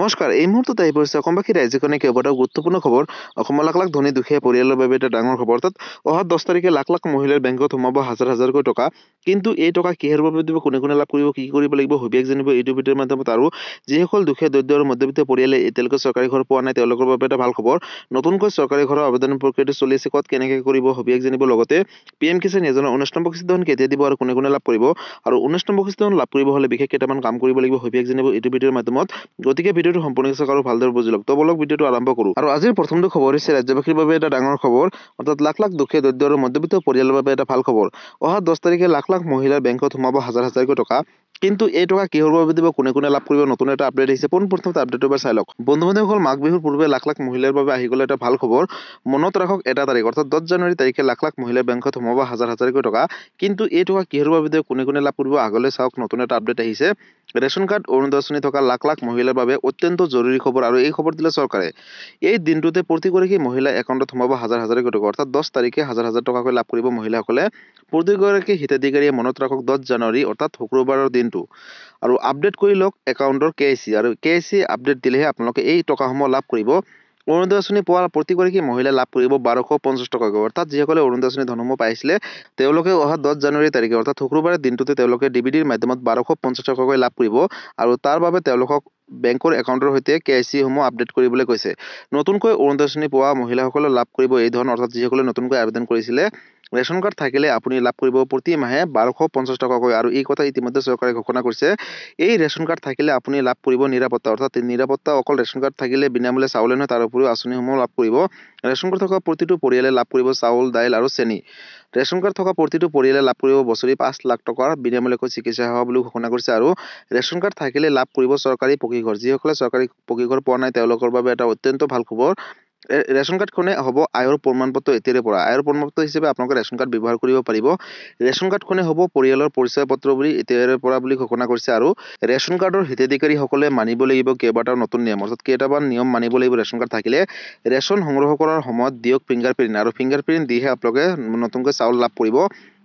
নমস্কাৰ। এই মুহূৰ্তত আহি পৰিছে অসমবাসী ৰাজ্যখনে কেইবাটাও গুৰুত্বপূৰ্ণ খবৰ। অসমৰ লাখ লাখ ধনী দুখীয়া পৰিয়ালৰ বাবে এটা ডাঙৰ খবৰ। অৰ্থাৎ অহা 10 তাৰিখে লাখ লাখ মহিলাৰ বেংকত সোমাব হাজাৰ হাজাৰকৈ টকা। কিন্তু এই টকা কিহৰ বাবে দিব, কোনে কোনে লাভ কৰিব, কি কৰিব লাগিব, সবিশেষ জানিব এইটো ভিডিঅ'ৰ মাধ্যমত। আৰু যিসকল দুখীয়া দৰিদ্ৰ আৰু মধ্যবিত্ত পৰিয়ালে এতিয়ালৈকে চৰকাৰী ঘৰ পোৱা নাই তেওঁলোকৰ বাবে এটা ভাল খবৰ। নতুনকৈ চৰকাৰী ঘৰৰ আবেদন প্ৰক্ৰিয়াটো চলি আছে, ক'ত কেনেকৈ কৰিব সবিশেষ জানিব। লগতে PM কিষাণ যোজনাৰ 19 নম্বৰ কিস্তি ধন কেতিয়া দিব আৰু কোনে কোনে লাভ কৰিব, আৰু 19 নম্বৰ কিস্তি ধন লাভ কৰিব হ'লে বিশেষ কেইটামান কাম কৰিব লাগিব সবিশেষ জানিব এইটো ভিডিঅ'ৰ মাধ্যমত। গতিকে ভিডিঅ'টো সম্পূৰ্ণ চাওক আৰু ভালদৰে বুজি লওক। তো বলক ভিডিঅ'টো আৰম্ভ কৰোঁ। আৰু আজিৰ প্ৰথমটো খবৰ হৈছে ৰাজ্যবাসীৰ বাবে এটা ডাঙৰ খবৰ। অৰ্থাৎ লাখ লাখ দুখীয়া দৰিদ্ৰ আৰু মধ্যবিত্ত পৰিয়ালৰ বাবে এটা ভাল খবৰ। অহা 10 তাৰিখে লাখ লাখ মহিলাৰ বেংকত সোমাব হাজাৰ হাজাৰকৈ টকা। কিন্তু এই টকা কিহৰ বাবে দিব, কোনে কোনে লাভ কৰিব, নতুন এটা আপডেট আহিছে। পোনপ্ৰথমতে আপডেটটো এবাৰ চাই লওক। বন্ধু-বান্ধৱীসকল, মাঘ বিহুৰ পূৰ্বে লাখ লাখ মহিলাৰ বাবে আহি গ'ল এটা ভাল খবৰ। মনত ৰাখক এটা তাৰিখ, অৰ্থাৎ 10 জানুৱাৰী তাৰিখে লাখ লাখ মহিলাৰ বেংকত সোমাব হাজাৰ হাজাৰকৈ টকা। কিন্তু এই টকা কিহৰ বাবে দিব, কোনে কোনে লাভ কৰিব, আগলৈ চাওক। নতুন এটা আপডেট আহিছে। ৰেচন কাৰ্ড, অৰুণোদয় আঁচনি থকা লাখ লাখ মহিলাৰ বাবে অত্যন্ত জৰুৰী খবৰ, আৰু এই খবৰ দিলে চৰকাৰে। এই দিনটোতে প্ৰতিগৰাকী মহিলা একাউণ্টত সোমাব হাজাৰ হাজাৰকৈ টকা। অৰ্থাৎ 10 তাৰিখে হাজাৰ হাজাৰ টকাকৈ লাভ কৰিব মহিলাসকলে। প্ৰতিগৰাকী হিতাধিকাৰীয়ে মনত ৰাখক 10 জানুৱাৰী অৰ্থাৎ শুক্ৰবাৰৰ দিনটো। আৰু আপডেট কৰি লওক একাউণ্টৰ KYC, আৰু KYC আপডেট দিলেহে আপোনালোকে এই টকাসমূহ লাভ কৰিব। অৰুণোদয় আঁচনি পোৱা প্ৰতিগৰাকী মহিলাই লাভ কৰিব 1250 টকাকৈ। অৰ্থাৎ যিসকলে অৰুণোদয় আঁচনি ধনসমূহ পাইছিলে তেওঁলোকে অহা 10 জানুৱাৰী তাৰিখে অৰ্থাৎ শুক্ৰবাৰৰ দিনটোতে তেওঁলোকে DBDৰ মাধ্যমত 1250 টকাকৈ লাভ কৰিব। আৰু তাৰ বাবে তেওঁলোকক বেংকৰ একাউণ্টৰ সৈতে KYC সমূহ আপডেট কৰিবলৈ কৈছে। নতুনকৈ অৰুণোদয় আঁচনি পোৱা মহিলাসকলে লাভ কৰিব এই ধন। অৰ্থাৎ যিসকলে নতুনকৈ আবেদন কৰিছিলে, ৰেচন কাৰ্ড থাকিলে আপুনি লাভ কৰিব প্ৰতি মাহে 1250 টকাকৈ। আৰু এই কথা ইতিমধ্যে চৰকাৰে ঘোষণা কৰিছে। এই ৰেচন কাৰ্ড থাকিলে আপুনি লাভ কৰিব নিৰাপত্তা। অৰ্থাৎ নিৰাপত্তা অকল ৰেচন কাৰ্ড থাকিলে বিনামূলীয়া চাউলে নহয়, তাৰ উপৰিও আঁচনিসমূহ লাভ কৰিব। ৰেচন কাৰ্ড থকা প্ৰতিটো পৰিয়ালে লাভ কৰিব চাউল, দাইল আৰু চেনি। ৰেচন কাৰ্ড থকা প্ৰতিটো পৰিয়ালে লাভ কৰিব বছৰি 5 লাখ টকাৰ বিনামূলীয়াকৈ চিকিৎসা সেৱা বুলি ঘোষণা কৰিছে। আৰু ৰেচন কাৰ্ড থাকিলে লাভ কৰিব চৰকাৰী পকী ঘৰ। যিসকলে চৰকাৰী পকী ঘৰ পোৱা নাই তেওঁলোকৰ বাবে এটা অত্যন্ত ভাল খবৰ। ৰেচন কাৰ্ডখনে হ'ব আয়ৰ প্ৰমাণপত্ৰ এতিয়াৰে পৰা। আয়ৰ প্ৰমাণপত্ৰ হিচাপে আপোনালোকে ৰেচন কাৰ্ড ব্যৱহাৰ কৰিব পাৰিব। ৰেচন কাৰ্ডখনে হ'ব পৰিয়ালৰ পৰিচয় পত্ৰ বুলি এতিয়াৰে পৰা বুলি ঘোষণা কৰিছে। আৰু ৰেচন কাৰ্ডৰ হিতাধিকাৰীসকলে মানিব লাগিব কেইবাটাও নতুন নিয়ম। অৰ্থাৎ কেইটামান নিয়ম মানিব লাগিব ৰেচন কাৰ্ড থাকিলে। ৰেচন সংগ্ৰহ কৰাৰ সময়ত দিয়ক ফিংগাৰপ্ৰিণ্ট, আৰু ফিংগাৰপ্ৰিণ্ট দিহে আপোনালোকে নতুনকৈ চাউল লাভ কৰিব।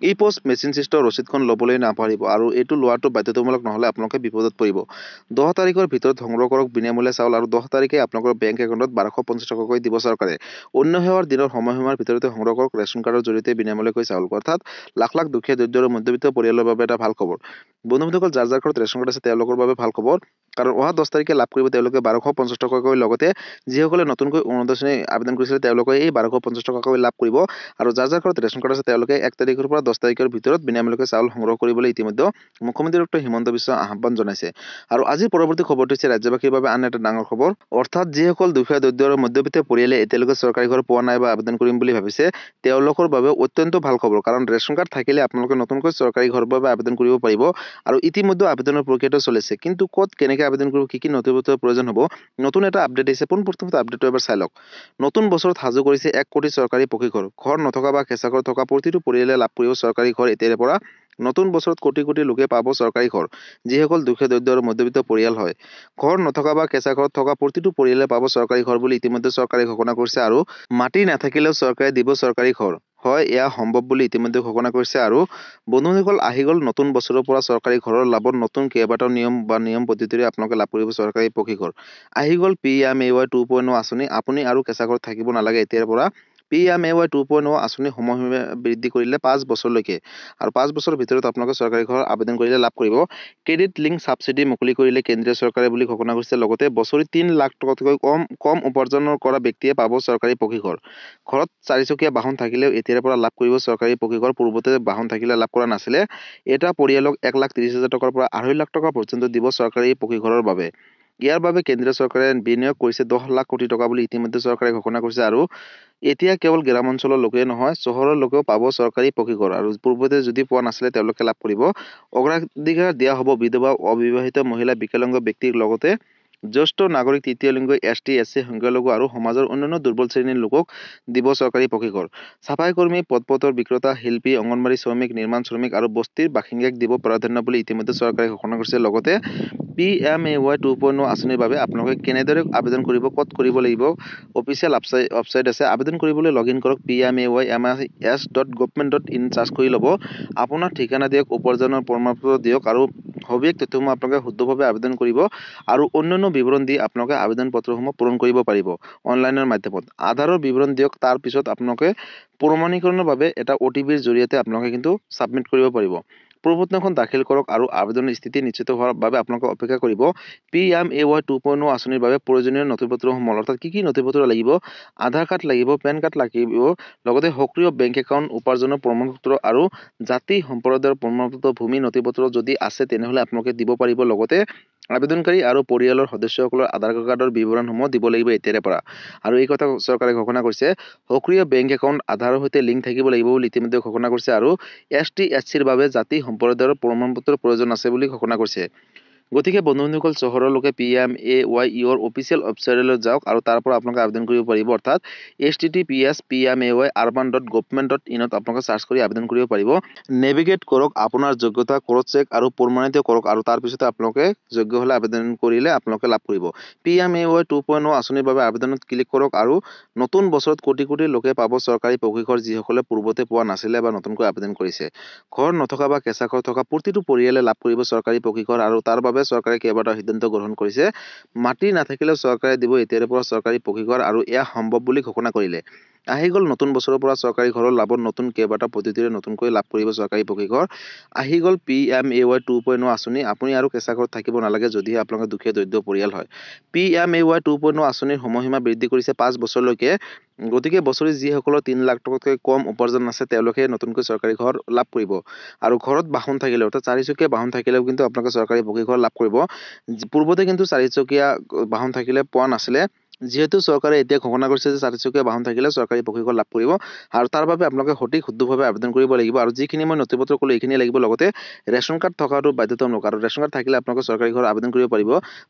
ই পষ্ট মেচিন চিষ্টৰ ৰচিদখন ল'বলৈ নাপাহৰিব, আৰু এইটো লোৱাটো বাধ্যতামূলক নহ'লে আপোনালোকে বিপদত পৰিব। 10 তাৰিখৰ ভিতৰত সংগ্ৰহ কৰক বিনামূলীয়া চাউল, আৰু 10 তাৰিখে আপোনালোকৰ বেংক একাউণ্টত 1250 টকাকৈ দিব চৰকাৰে। অন্য সেৱাৰ দিনৰ সময়সীমাৰ ভিতৰতে সংগ্ৰহ কৰক ৰেচন কাৰ্ডৰ জৰিয়তে বিনামূলীয়াকৈ চাউল। অৰ্থাৎ লাখ লাখ দুখীয়া দৰিদ্ৰ আৰু মধ্যবিত্ত পৰিয়ালৰ বাবে এটা ভাল খবৰ। বন্ধু-বান্ধৱীসকল, যাৰ যাৰ ঘৰত ৰেচন কাৰ্ড আছে তেওঁলোকৰ বাবে ভাল খবৰ, কাৰণ অহা 10 তাৰিখে লাভ কৰিব তেওঁলোকে 1250 টকাকৈ। লগতে যিসকলে নতুনকৈ অৰুণোদয় আঁচনি আবেদন কৰিছিলে তেওঁলোকে এই 1250 টকাকৈ লাভ কৰিব। আৰু যাৰ যাৰ ঘৰত ৰেচন কাৰ্ড আছে তেওঁলোকে 1 তাৰিখৰ পৰা 10 তাৰিখৰ ভিতৰত বিনামূলীয়াকৈ চাউল সংগ্ৰহ কৰিবলৈ ইতিমধ্যে মুখ্যমন্ত্ৰী ডক্টৰ হিমন্ত বিশ্ব আহ্বান জনাইছে। আৰু আজিৰ পৰৱৰ্তী খবৰটো হৈছে ৰাজ্যবাসীৰ বাবে আন এটা ডাঙৰ খবৰ। অৰ্থাৎ যিসকল দুখীয়া দৰিদ্ৰ আৰু মধ্যবিত্ত পৰিয়ালে এতিয়ালৈকে চৰকাৰী ঘৰ পোৱা নাই বা আবেদন কৰিম বুলি ভাবিছে তেওঁলোকৰ বাবে অত্যন্ত ভাল খবৰ। কাৰণ ৰেচন কাৰ্ড থাকিলে আপোনালোকে নতুনকৈ চৰকাৰী ঘৰৰ বাবে আবেদন কৰিব পাৰিব। আৰু ইতিমধ্যে আবেদনৰ প্ৰক্ৰিয়াটো চলিছে। কিন্তু ক'ত কেনেকৈ আবেদন কৰিব, কি কি নথিপত্ৰৰ প্ৰয়োজন হ'ব, নতুন এটা আপডেট আহিছে। পোনপ্ৰথমতে আপডেটটো এবাৰ চাই লওক। নতুন বছৰত সাজু কৰিছে 1 কোটি চৰকাৰী পকী ঘৰ। ঘৰ নথকা বা কেঁচা ঘৰ থকা প্ৰতিটো পৰিয়ালে লাভ কৰিব চৰকাৰী ঘৰ এতিয়াৰে পৰা। নতুন বছৰত কোটি কোটি লোকে পাব চৰকাৰী ঘৰ, যিসকল দুখীয়া দৰিদ্ৰ আৰু মধ্যবিত্ত পৰিয়াল হয়। ঘৰ নথকা বা কেঁচা ঘৰত থকা প্ৰতিটো পৰিয়ালে পাব চৰকাৰী ঘৰ বুলি ইতিমধ্যে চৰকাৰে ঘোষণা কৰিছে। আৰু মাটি নাথাকিলেও চৰকাৰে দিব চৰকাৰী ঘৰ। হয়, এয়া সম্ভৱ বুলি ইতিমধ্যে ঘোষণা কৰিছে। আৰু বন্ধুসকল, আহি গ'ল নতুন বছৰৰ পৰা চৰকাৰী ঘৰৰ লাভত নতুন কেইবাটাও নিয়ম পদ্ধতিৰে আপোনালোকে লাভ কৰিব চৰকাৰী পকী ঘৰ। আহি গ'ল PMAY 2.0 আঁচনি। আপুনি আৰু কেঁচা ঘৰত থাকিব নালাগে এতিয়াৰ পৰা। PMAY 2.0 আঁচনি সময়সীমা বৃদ্ধি কৰিলে 5 বছৰলৈকে, আৰু 5 বছৰৰ ভিতৰত আপোনালোকে চৰকাৰী ঘৰ আবেদন কৰিলে লাভ কৰিব। ক্ৰেডিট লিংক ছাবচিডি মুকলি কৰিলে কেন্দ্ৰীয় চৰকাৰে বুলি ঘোষণা কৰিছে। লগতে বছৰি 3 লাখ টকাতকৈ কম উপাৰ্জন কৰা ব্যক্তিয়ে পাব চৰকাৰী পকী ঘৰ। ঘৰত 4 চকীয়া বাহন থাকিলেও এতিয়াৰ পৰা লাভ কৰিব চৰকাৰী পকী ঘৰ। পূৰ্বতে বাহন থাকিলে লাভ কৰা নাছিলে। এটা পৰিয়ালক 1,30,000 টকাৰ পৰা 2.5 লাখ টকা পৰ্যন্ত দিব চৰকাৰী পকী ঘৰৰ বাবে। ইয়াৰ বাবে কেন্দ্ৰীয় চৰকাৰে বিনিয়োগ কৰিছে 10 লাখ কোটি টকা বুলি ইতিমধ্যে চৰকাৰে ঘোষণা কৰিছে। আৰু এতিয়া কেৱল গ্ৰাম অঞ্চলৰ লোকেই নহয়, চহৰৰ লোকেও পাব চৰকাৰী পকী ঘৰ। আৰু পূৰ্বতে যদি পোৱা নাছিলে তেওঁলোকে লাভ কৰিব। অগ্ৰাধিকাৰ দিয়া হ'ব বিধৱা, অবিবাহিত মহিলা, বিকলাংগ ব্যক্তিৰ লগতে জ্যেষ্ঠ নাগৰিক, তৃতীয় লিংগ, ST SC সংখ্যালঘু আৰু সমাজৰ অন্যান্য দুৰ্বল শ্ৰেণীৰ লোকক দিব চৰকাৰী পকী ঘৰ। চাফাই কৰ্মী, পথৰ বিক্ৰেতা, শিল্পী, অংগনবাড়ী শ্ৰমিক, নিৰ্মাণ শ্ৰমিক আৰু বস্তিৰ বাসিন্দাক দিব প্ৰাধান্য বুলি ইতিমধ্যে চৰকাৰে ঘোষণা কৰিছে। লগতে PMAY 2.0 আঁচনিৰ বাবে আপোনালোকে কেনেদৰে আবেদন কৰিব, ক'ত কৰিব লাগিব, অফিচিয়েল ৱেবছাইট আছে। আবেদন কৰিবলৈ লগইন কৰক PMAYMIS.government.in চাৰ্চ কৰি ল'ব। আপোনাৰ ঠিকনা দিয়ক, উপাৰ্জনৰ প্ৰমাণপত্ৰ দিয়ক, আৰু সবিশেষ তথ্যসমূহ আপোনালোকে শুদ্ধভাৱে আবেদন কৰিব আৰু অন্যান্য বিৱৰণ দি আপোনালোকে আবেদন পত্ৰসমূহ পূৰণ কৰিব পাৰিব অনলাইনৰ মাধ্যমত। আধাৰৰ বিৱৰণ দিয়ক, তাৰ পিছত আপোনালোকে প্ৰমাণীকৰণৰ বাবে এটা OTPৰ জৰিয়তে আপোনালোকে কিন্তু ছাবমিট কৰিব পাৰিব। প্ৰপত্ৰখন দাখিল কৰক আৰু আবেদনৰ স্থিতি নিশ্চিত হোৱাৰ বাবে আপোনালোকে অপেক্ষা কৰিব। PMAY 2.0 আঁচনিৰ বাবে প্ৰয়োজনীয় নথিপত্ৰসমূহ, অৰ্থাৎ কি নথিপত্ৰ লাগিব? আধাৰ কাৰ্ড লাগিব, পেন কাৰ্ড লাগিব, লগতে সক্ৰিয় বেংক একাউণ্ট, উপাৰ্জনৰ প্ৰমাণপত্ৰ আৰু জাতি সম্প্ৰদায়ৰ প্ৰমাণপত্ৰ, ভূমি নথিপত্ৰ যদি আছে তেনেহ'লে আপোনালোকে দিব পাৰিব। লগতে আবেদনকাৰী আৰু পৰিয়ালৰ সদস্যসকলৰ আধাৰ কাৰ্ডৰ বিৱৰণসমূহ দিব লাগিব এতিয়াৰে পৰা। আৰু এই কথা চৰকাৰে ঘোষণা কৰিছে। সক্ৰিয় বেংক একাউণ্ট আধাৰৰ সৈতে লিংক থাকিব লাগিব বুলি ইতিমধ্যে ঘোষণা কৰিছে আৰু ST SCৰ বাবে জাতি সম্প্ৰদায়ৰ প্ৰমাণপত্ৰৰ প্ৰয়োজন আছে বুলি ঘোষণা কৰিছে। গতিকে বন্ধুসকল, চহৰৰ লোকে PMAY অফিচিয়েল ৱেবছাইটলৈ যাওক আৰু তাৰ পৰা আপোনালোকে আবেদন কৰিব পাৰিব, অৰ্থাৎ https://pmay.urban.government.in আপোনালোকে চাৰ্চ কৰি আবেদন কৰিব পাৰিব। নেভিগেট কৰক, আপোনাৰ যোগ্যতা ক্ৰছ চেক আৰু প্ৰমাণিত কৰক আৰু তাৰপিছতে আপোনালোকে যোগ্য হ'লে আবেদন কৰিলে আপোনালোকে লাভ কৰিব। PMAY 2.0 আঁচনিৰ বাবে আবেদনত ক্লিক কৰক আৰু নতুন বছৰত কোটি কোটি লোকে পাব চৰকাৰী প্ৰশিক্ষণ, যিসকলে পূৰ্বতে পোৱা নাছিলে বা নতুনকৈ আবেদন কৰিছে। ঘৰ নথকা বা কেঁচা ঘৰ থকা প্ৰতিটো পৰিয়ালে লাভ কৰিব চৰকাৰী প্ৰশিক্ষণ আৰু তাৰ বাবে চৰকাৰে কেইবাটাও সিদ্ধান্ত গ্ৰহণ কৰিছে। মাটি নাথাকিলেও চৰকাৰে দিব এতিয়াৰে পৰা চৰকাৰী প্ৰশিক্ষণ আৰু এয়া সম্ভৱ বুলি ঘোষণা কৰিলে। আহি গ'ল নতুন বছৰৰ পৰা চৰকাৰী ঘৰৰ লাভত নতুন কেইবাটাও পদ্ধতিৰে নতুনকৈ লাভ কৰিব চৰকাৰী প্ৰশিক্ষণ। আহি গ'ল PMAY 2.0 আঁচনি। আপুনি আৰু কেঁচা ঘৰত থাকিব নালাগে যদিহে আপোনালোকে দুখীয়া দৰিদ্ৰ পৰিয়াল হয়। PMAY 2.0 আঁচনিৰ সময়সীমা বৃদ্ধি কৰিছে 5 বছৰলৈকে। গতিকে বছৰি যিসকলৰ 3 লাখ টকাতকৈ কম উপাৰ্জন আছে তেওঁলোকে নতুনকৈ চৰকাৰী ঘৰ লাভ কৰিব। আৰু ঘৰত বাহন থাকিলে, অৰ্থাৎ 4চকীয়া বাহন থাকিলেও কিন্তু আপোনালোকে চৰকাৰী প্ৰশিক্ষণ লাভ কৰিব। পূৰ্বতে কিন্তু 4চকীয়া বাহন থাকিলে পোৱা নাছিলে। যিহেতু চৰকাৰে এতিয়া ঘোষণা কৰিছে যে 4চকীয়া বাহন থাকিলে চৰকাৰী প্ৰশিক্ষণ লাভ কৰিব আৰু তাৰ বাবে আপোনালোকে সঠিক শুদ্ধভাৱে আবেদন কৰিব লাগিব। আৰু যিখিনি মই নথিপত্ৰ ক'লো এইখিনি লাগিব, লগতে ৰেচন কাৰ্ড থকাটো বাধ্যতামূলক আৰু ৰেচন কাৰ্ড থাকিলে আপোনালোকে চৰকাৰী ঘৰ আবেদন কৰিব পাৰিব।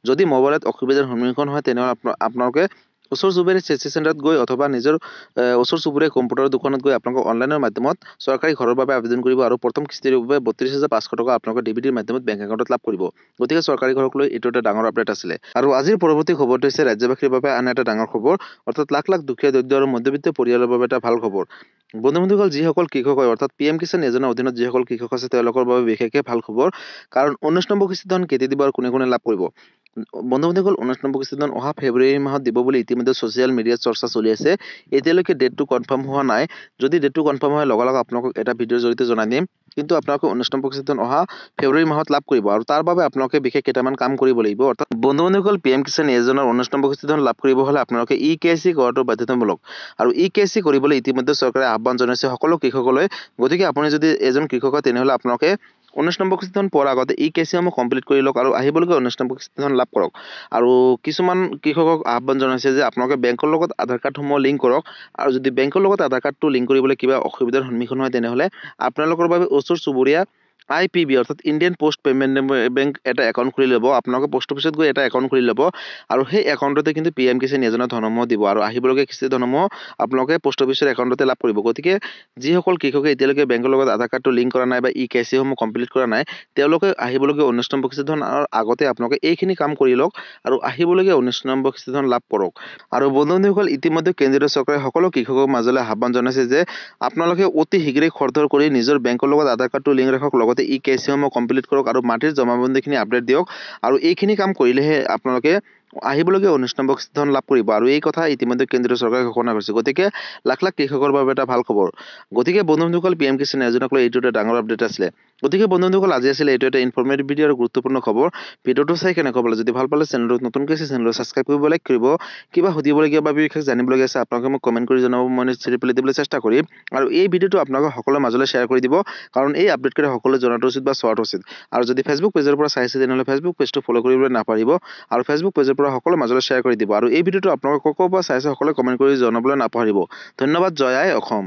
যদি মোবাইলত অসুবিধাৰ সন্মুখীন হয় তেনেহ'লে আপোনালোকে ওচৰ চুবুৰীয়া CSC চেণ্টাৰত গৈ অথবা নিজৰ ওচৰ চুবুৰীয়া কম্পিউটাৰ দোকানত গৈ আপোনালোকে অনলাইনৰ মাধ্যমত চৰকাৰী ঘৰৰ বাবে আবেদন কৰিব আৰু প্ৰথম কিস্তিৰ বাবে 32,500 টকা আপোনালোকে DBTৰ মাধ্যমত বেংক একাউণ্টত লাভ কৰিব। গতিকে চৰকাৰী ঘৰক লৈ এইটো এটা ডাঙৰ আপডেট আছিলে। আৰু আজিৰ পৰৱৰ্তী খবৰটো হৈছে ৰাজ্যবাসীৰ বাবে আন এটা ডাঙৰ খবৰ, অৰ্থাৎ লাখ লাখ দুখীয়া দৰিদ্ৰ আৰু মধ্যবিত্ত পৰিয়ালৰ বাবে এটা ভাল খবৰ। বন্ধুসকল, যিসকল কৃষক হয়, অৰ্থাৎ PM কিষাণ যোজনাৰ অধীনত যিসকল কৃষক আছে তেওঁলোকৰ বাবে বিশেষকৈ ভাল খবৰ, কাৰণ 19 নম্বৰ কিস্তি ধন কেতিয়া দিব আৰু কোনে কোনে লাভ কৰিব। বন্ধুসকল, 19 নম্বৰ কিস্তি ধন অহা ফেব্ৰুৱাৰী মাহত দিব বুলি ইতিমধ্যে ছ'চিয়েল মিডিয়াত চৰ্চা চলি আছে। এতিয়ালৈকে ডেটটো কনফাৰ্ম হোৱা নাই। যদি ডেটটো কনফাৰ্ম হয় লগালগ আপোনালোকক এটা ভিডিঅ'ৰ জৰিয়তে জনাই দিম। কিন্তু আপোনালোকে 19 নম্বৰ কিস্তি ধন অহা ফেব্ৰুৱাৰী মাহত লাভ কৰিব আৰু তাৰ বাবে আপোনালোকে বিশেষ কেইটামান কাম কৰিব লাগিব। অৰ্থাৎ বন্ধুসকল, PM কিষাণ যোজনাৰ 19 নম্বৰ কিস্তি ধন লাভ কৰিব হ'লে আপোনালোকে EKYC কৰাটো বাধ্যতামূলক আৰু EKYC কৰিবলৈ ইতিমধ্যে চৰকাৰে আহ্বান জনাইছে সকলো কৃষকলৈ। গতিকে আপুনি যদি এজন কৃষক হয় তেনেহ'লে আপোনালোকে 19 নম্বৰ কিস্তি ধন পোৱাৰ আগতে EKYCসমূহ কমপ্লিট কৰি লওক আৰু আহিবলগীয়া 19 নম্বৰ কিস্তি ধন লাভ কৰক। আৰু কিছুমান কৃষকক আহ্বান জনাইছে যে আপোনালোকে বেংকৰ লগত আধাৰ কাৰ্ডসমূহ লিংক কৰক আৰু যদি বেংকৰ লগত আধাৰ কাৰ্ডটো লিংক কৰিবলৈ কিবা অসুবিধাৰ সন্মুখীন হয় তেনেহ'লে আপোনালোকৰ বাবে ওচৰ চুবুৰীয়া IPB অৰ্থাৎ ইণ্ডিয়ান পোষ্ট পেমেণ্ট বেংক এটা একাউণ্ট খুলি ল'ব। আপোনালোকে পোষ্ট অফিচত গৈ এটা একাউণ্ট খুলি ল'ব আৰু সেই একাউণ্টতে কিন্তু PM কিষাণ যোজনাৰ ধনসমূহ দিব আৰু আহিবলগীয়া কিস্তি ধনসমূহ আপোনালোকে পোষ্ট অফিচৰ একাউণ্টতে লাভ কৰিব। গতিকে যিসকল কৃষকে এতিয়ালৈকে বেংকৰ লগত আধাৰ কাৰ্ডটো লিংক কৰা নাই বা EKYCসমূহ কমপ্লিট কৰা নাই তেওঁলোকে আহিবলগীয়া 19 নম্বৰ কিস্তি ধনৰ আগতে আপোনালোকে এইখিনি কাম কৰি লওক আৰু আহিবলগীয়া 19 নম্বৰ কিস্তি ধন লাভ কৰক। আৰু বন্ধুসকল, ইতিমধ্যে কেন্দ্ৰীয় চৰকাৰে সকলো কৃষকৰ মাজলৈ আহ্বান জনাইছে যে আপোনালোকে অতি শীঘ্ৰেই খৰধৰ কৰি নিজৰ বেংকৰ লগত আধাৰ কাৰ্ডটো লিংক ৰাখক, লগতে EKYCসমূহ কমপ্লিট কৰক আৰু মাটিৰ জমাবন্দীখিনি আপডেট দিয়ক আৰু এইখিনি কাম কৰিলেহে আপোনালোকে আহিবলগীয়া 19 নম্বৰ কিস্তি ধন লাভ কৰিব। আৰু এই কথা ইতিমধ্যে কেন্দ্ৰীয় চৰকাৰে ঘোষণা কৰিছে। গতিকে লাখ লাখ কৃষকৰ বাবে এটা ভাল খবৰ। গতিকে বন্ধুসকল, PM কিষাণ যোজনাক লৈ এইটো এটা ডাঙৰ আপডেট আছিলে। গতিকে বন্ধুসকল, আজি আছিলে এইটো এটা ইনফৰ্মেটিভ ভিডিঅ' আৰু গুৰুত্বপূৰ্ণ খবৰ। ভিডিঅ'টো চাই কেনেকুৱা পালে? যদি ভাল পালে চেনেলটো নতুনকৈ আছে চেনেলটো ছাবস্ক্ৰাইব কৰিব, লাইক কৰিব। কিবা সুধিবলগীয়া বা বিশেষ জানিবলগীয়া আছে আপোনালোকে মোক কমেণ্ট কৰি জনাব, মই নিশ্চয় ৰিপ্লাই দিবলৈ চেষ্টা কৰিম। আৰু এই ভিডিঅ'টো আপোনালোকে সকলোৰে মাজলৈ শ্বেয়াৰ কৰি দিব, কাৰণ এই আপডেটকেইটা সকলোৱে জনাটো উচিত বা চোৱাটো উচিত। আৰু যদি ফেচবুক পেজৰ পৰা চাইছে তেনেহ'লে ফেচবুক পেজটো ফ'ল' কৰিবলৈ নাপাহৰিব আৰু ফেচবুক পেজৰ পৰা সকলোৰে মাজলৈ শ্বেয়াৰ কৰি দিব। আৰু এই ভিডিঅ'টো আপোনালোকে ক'ৰ পৰা চাইছে সকলোৱে কমেণ্ট কৰি জনাবলৈ নাপাহৰিব। ধন্যবাদ। জয় আই অসম।